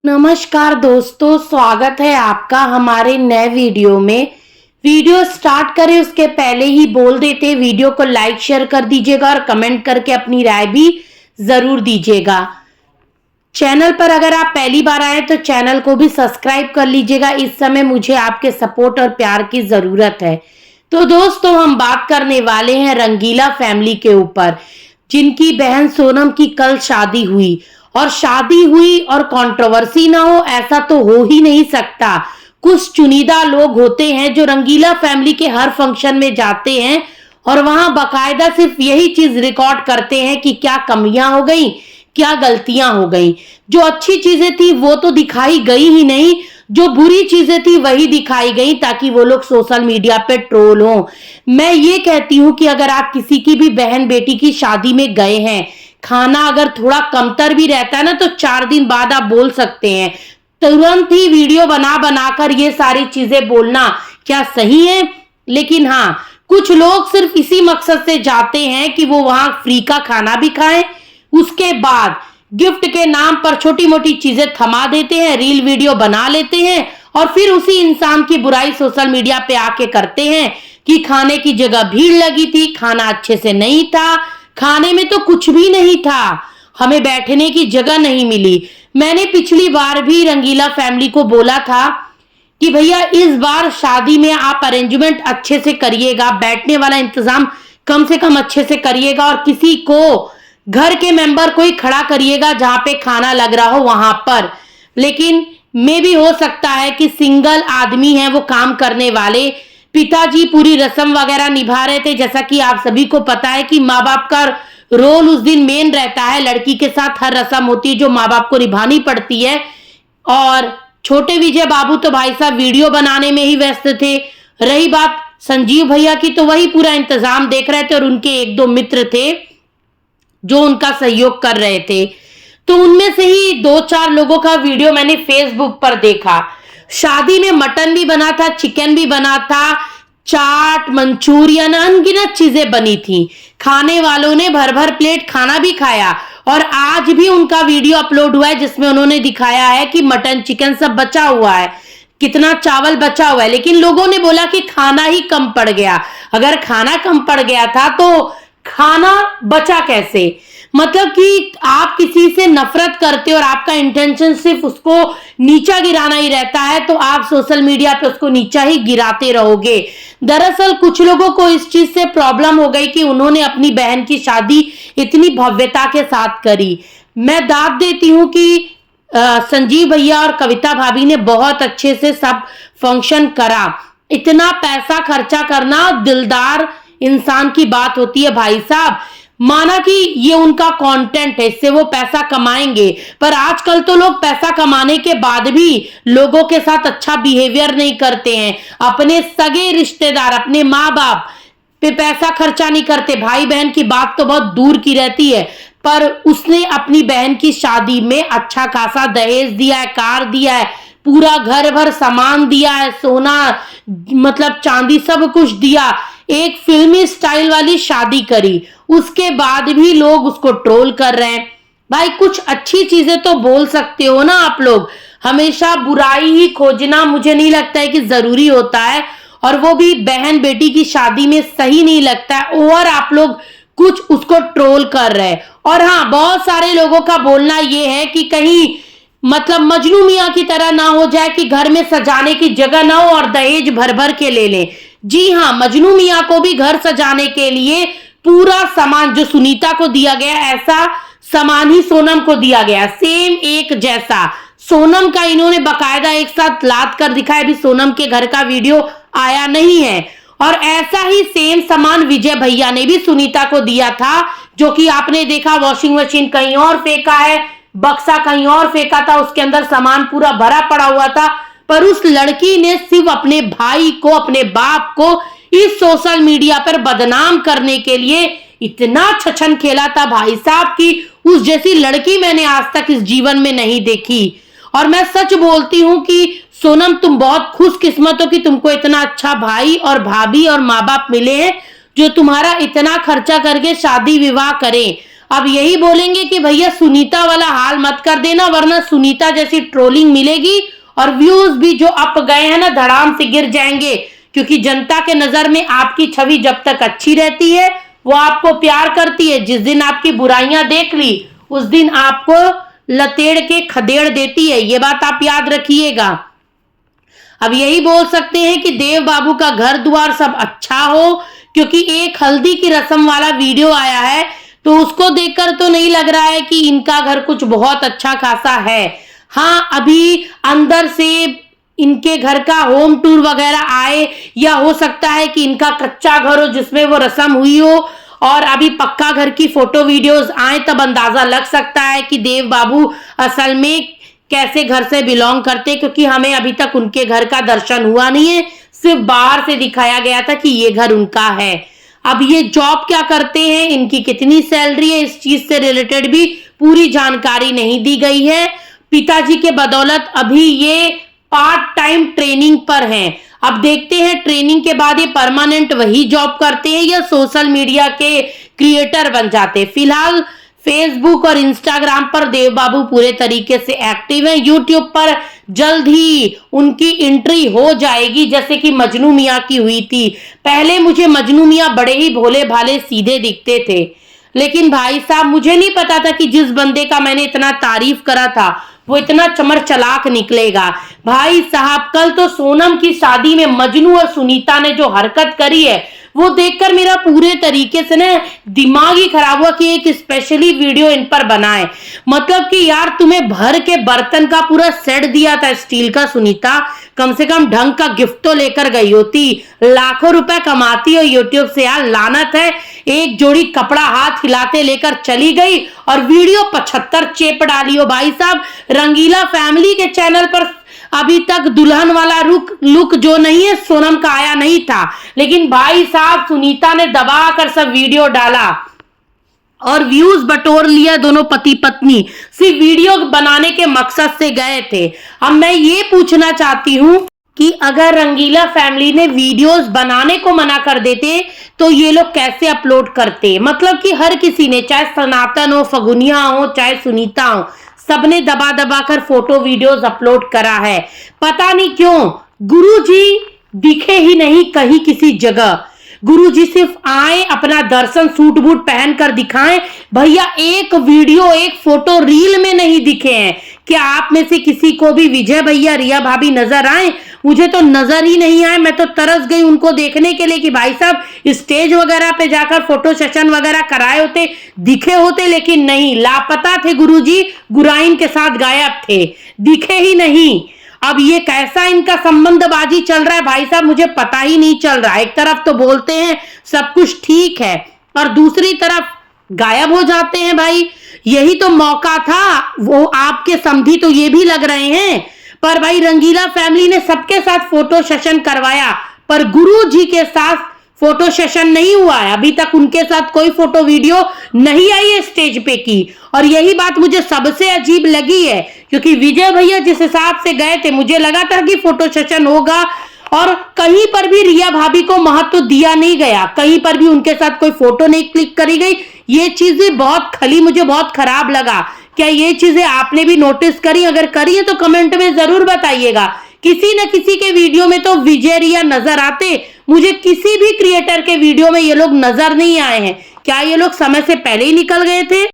नमस्कार दोस्तों, स्वागत है आपका हमारे नए वीडियो में। वीडियो स्टार्ट करें उसके पहले ही बोल देते वीडियो को लाइक शेयर कर दीजिएगा और कमेंट करके अपनी राय भी जरूर दीजिएगा। चैनल पर अगर आप पहली बार आए तो चैनल को भी सब्सक्राइब कर लीजिएगा। इस समय मुझे आपके सपोर्ट और प्यार की जरूरत है। तो दोस्तों, हम बात करने वाले हैं रंगीला फैमिली के ऊपर, जिनकी बहन सोनम की कल शादी हुई। और शादी हुई और कंट्रोवर्सी ना हो, ऐसा तो हो ही नहीं सकता। कुछ चुनिंदा लोग होते हैं जो रंगीला फैमिली के हर फंक्शन में जाते हैं और वहां बकायदा सिर्फ यही चीज रिकॉर्ड करते हैं कि क्या कमियां हो गई, क्या गलतियां हो गई। जो अच्छी चीजें थी वो तो दिखाई गई ही नहीं, जो बुरी चीजें थी वही दिखाई गई ताकि वो लोग सोशल मीडिया पे ट्रोल हो। मैं ये कहती हूं कि अगर आप किसी की भी बहन बेटी की शादी में गए हैं, खाना अगर थोड़ा कमतर भी रहता है ना, तो 4 दिन बाद आप बोल सकते हैं। तुरंत ही वीडियो बना बनाकर ये सारी चीजें बोलना क्या सही है? लेकिन हाँ, कुछ लोग सिर्फ इसी मकसद से जाते हैं कि वो वहां फ्री का खाना भी खाएं, उसके बाद गिफ्ट के नाम पर छोटी मोटी चीजें थमा देते हैं, रील वीडियो बना लेते हैं और फिर उसी इंसान की बुराई सोशल मीडिया पे आके करते हैं कि खाने की जगह भीड़ लगी थी, खाना अच्छे से नहीं था, खाने में तो कुछ भी नहीं था, हमें बैठने की जगह नहीं मिली। मैंने पिछली बार भी रंगीला फैमिली को बोला था कि भैया इस बार शादी में आप अरेंजमेंट अच्छे से करिएगा, बैठने वाला इंतजाम कम से कम अच्छे से करिएगा और किसी को घर के मेंबर को ही खड़ा करिएगा जहां पे खाना लग रहा हो वहां पर। लेकिन मे भी हो सकता है कि सिंगल आदमी है वो काम करने वाले, पिताजी पूरी रस्म वगैरह निभा रहे थे। जैसा कि आप सभी को पता है कि माँ बाप का रोल उस दिन मेन रहता है, लड़की के साथ हर रस्म होती है जो माँ बाप को निभानी पड़ती है। और छोटे विजय बाबू तो भाई साहब वीडियो बनाने में ही व्यस्त थे। रही बात संजीव भैया की, तो वही पूरा इंतजाम देख रहे थे और उनके 1-2 मित्र थे जो उनका सहयोग कर रहे थे। तो उनमें से ही 2-4 लोगों का वीडियो मैंने फेसबुक पर देखा। शादी में मटन भी बना था, चिकन भी बना था, चाट, मंचूरियन, अनगिनत चीजें बनी थी। खाने वालों ने भर भर प्लेट खाना भी खाया और आज भी उनका वीडियो अपलोड हुआ है जिसमें उन्होंने दिखाया है कि मटन चिकन सब बचा हुआ है, कितना चावल बचा हुआ है। लेकिन लोगों ने बोला कि खाना ही कम पड़ गया। अगर खाना कम पड़ गया था तो खाना बचा कैसे? मतलब कि आप किसी से नफरत करते हो और आपका इंटेंशन सिर्फ उसको नीचा गिराना ही रहता है, तो आप सोशल मीडिया पे उसको नीचा ही गिराते रहोगे। दरअसल कुछ लोगों को इस चीज से प्रॉब्लम हो गई कि उन्होंने अपनी बहन की शादी इतनी भव्यता के साथ करी। मैं दाद देती हूँ कि संजीव भैया और कविता भाभी ने बहुत अच्छे से सब फंक्शन करा। इतना पैसा खर्चा करना दिलदार इंसान की बात होती है भाई साहब। माना कि ये उनका कंटेंट है, इससे वो पैसा कमाएंगे, पर आजकल तो लोग पैसा कमाने के बाद भी लोगों के साथ अच्छा बिहेवियर नहीं करते हैं। अपने सगे रिश्तेदार, अपने माँ बाप पे पैसा खर्चा नहीं करते। भाई बहन की बात तो बहुत दूर की रहती है, पर उसने अपनी बहन की शादी में अच्छा खासा दहेज दिया है, कार दिया है, पूरा घर भर सामान दिया है, सोना मतलब चांदी सब कुछ दिया, एक फिल्मी स्टाइल वाली शादी करी। उसके बाद भी लोग उसको ट्रोल कर रहे हैं। भाई कुछ अच्छी चीजें तो बोल सकते हो ना आप लोग, हमेशा बुराई ही खोजना मुझे नहीं लगता है कि जरूरी होता है, और वो भी बहन बेटी की शादी में सही नहीं लगता है। और आप लोग कुछ उसको ट्रोल कर रहे हैं। और हाँ, बहुत सारे लोगों का बोलना ये है कि कहीं मतलब मजनू मियां की तरह ना हो जाए कि घर में सजाने की जगह ना हो और दहेज भर भर के ले ले। जी हाँ, मजनू मियां को भी घर सजाने के लिए पूरा सामान जो सुनीता को दिया गया, ऐसा सामान ही सोनम को दिया गया, सेम एक जैसा। सोनम का इन्होंने बकायदा एक साथ लाद कर दिखाया। अभी सोनम के घर का वीडियो आया नहीं है। और ऐसा ही सेम सामान विजय भैया ने भी सुनीता को दिया था, जो कि आपने देखा वॉशिंग मशीन कहीं और फेंका है, बक्सा कहीं और फेंका था, उसके अंदर सामान पूरा भरा पड़ा हुआ था। पर उस लड़की ने सिर्फ अपने भाई को, अपने बाप को इस सोशल मीडिया पर बदनाम करने के लिए इतना छछन खेला था भाई साहब की उस जैसी लड़की मैंने आज तक इस जीवन में नहीं देखी। और मैं सच बोलती हूँ कि सोनम, तुम बहुत खुशकिस्मत हो कि तुमको इतना अच्छा भाई और भाभी और माँ बाप मिले हैं जो तुम्हारा इतना खर्चा करके शादी विवाह करें। अब यही बोलेंगे कि भैया सुनीता वाला हाल मत कर देना, वरना सुनीता जैसी ट्रोलिंग मिलेगी और व्यूज भी जो अप गए हैं ना धड़ाम से गिर जाएंगे, क्योंकि जनता के नजर में आपकी छवि जब तक अच्छी रहती है वो आपको प्यार करती है। जिस दिन आपकी बुराइयां देख ली उस दिन आपको लतेड़ के खदेड़ देती है, ये बात आप याद रखिएगा। अब यही बोल सकते हैं कि देव बाबू का घर द्वार सब अच्छा हो, क्योंकि एक हल्दी की रस्म वाला वीडियो आया है तो उसको देखकर तो नहीं लग रहा है कि इनका घर कुछ बहुत अच्छा खासा है। हाँ, अभी अंदर से इनके घर का होम टूर वगैरह आए, या हो सकता है कि इनका कच्चा घर हो जिसमें वो रस्म हुई हो और अभी पक्का घर की फोटो वीडियोस आए, तब अंदाजा लग सकता है कि देव बाबू असल में कैसे घर से बिलोंग करते, क्योंकि हमें अभी तक उनके घर का दर्शन हुआ नहीं है, सिर्फ बाहर से दिखाया गया था कि ये घर उनका है। अब ये जॉब क्या करते हैं, इनकी कितनी सैलरी है, इस चीज से रिलेटेड भी पूरी जानकारी नहीं दी गई है। पिताजी के बदौलत अभी ये पार्ट टाइम ट्रेनिंग पर हैं। अब देखते हैं ट्रेनिंग के बाद ये परमानेंट वही जॉब करते हैं या सोशल मीडिया के क्रिएटर बन जाते हैं। फिलहाल फेसबुक और इंस्टाग्राम पर देव बाबू पूरे तरीके से एक्टिव हैं। यूट्यूब पर जल्द ही उनकी एंट्री हो जाएगी, जैसे कि मजनू मियाँ की हुई थी। पहले मुझे मजनू मियाँ बड़े ही भोले भाले सीधे दिखते थे, लेकिन भाई साहब मुझे नहीं पता था कि जिस बंदे का मैंने इतना तारीफ करा था वो इतना चमर चलाक निकलेगा। भाई साहब कल तो सोनम की शादी में मजनू और सुनीता ने जो हरकत करी है वो देखकर मेरा पूरे तरीके से ना दिमाग ही खराब हुआ कि एक स्पेशली वीडियो इन पर बनाए। मतलब कि यार तुम्हें भर के बर्तन का पूरा सेट दिया था स्टील का, सुनीता कम से कम ढंग का गिफ्ट तो लेकर गई होती। लाखों रुपए कमाती हो यूट्यूब से यार, लानत है। एक जोड़ी कपड़ा हाथ हिलाते लेकर चली गई और वीडियो 75 चेप डाली हो। भाई साहब रंगीला फैमिली के चैनल पर अभी तक दुल्हन वाला लुक जो नहीं है सोनम का आया नहीं था, लेकिन भाई साहब सुनीता ने दबाकर सब वीडियो डाला और व्यूज बटोर लिया। दोनों पति पत्नी सिर्फ वीडियो बनाने के मकसद से गए थे। अब मैं ये पूछना चाहती हूँ कि अगर रंगीला फैमिली ने वीडियोस बनाने को मना कर देते तो ये लोग कैसे अपलोड करते। मतलब कि हर किसी ने, चाहे सनातन हो, फगुनिया हो, चाहे सुनीता हो, सबने दबा दबा कर फोटो वीडियोस अपलोड करा है। पता नहीं क्यों गुरुजी दिखे ही नहीं कहीं किसी जगह। गुरुजी सिर्फ आए, अपना दर्शन सूट बूट पहन कर दिखाएं। भैया एक वीडियो एक फोटो रील में नहीं दिखे हैं। क्या आप में से किसी को भी विजय भैया, रिया भाभी नजर आए? मुझे तो नजर ही नहीं आए। मैं तो तरस गई उनको देखने के लिए कि भाई साहब स्टेज वगैरह पे जाकर फोटो सेशन वगैरह कराए होते, दिखे होते, लेकिन नहीं, लापता थे गुरुजी, गुराइन के साथ गायब थे, दिखे ही नहीं। अब ये कैसा इनका संबंधबाजी चल रहा है भाई साहब, मुझे पता ही नहीं चल रहा। एक तरफ तो बोलते हैं सब कुछ ठीक है और दूसरी तरफ गायब हो जाते हैं। भाई यही तो मौका था, वो आपके समधी तो ये भी लग रहे हैं। पर भाई रंगीला फैमिली ने सबके साथ फोटो सेशन करवाया, पर गुरु जी के साथ फोटो सेशन नहीं हुआ है। अभी तक उनके साथ कोई फोटो वीडियो नहीं आई है स्टेज पे की। और यही बात मुझे सबसे अजीब लगी है, क्योंकि विजय भैया जिस हिसाब से गए थे मुझे लगा था कि फोटो सेशन होगा, और कहीं पर भी रिया भाभी को महत्व दिया नहीं गया, कहीं पर भी उनके साथ कोई फोटो नहीं क्लिक करी गई। ये चीजें बहुत खली, मुझे बहुत खराब लगा। क्या ये चीजें आपने भी नोटिस करी? अगर करी है तो कमेंट में जरूर बताइएगा। किसी न किसी के वीडियो में तो विजय रिया नजर आते, मुझे किसी भी क्रिएटर के वीडियो में ये लोग नजर नहीं आए हैं। क्या ये लोग समय से पहले ही निकल गए थे?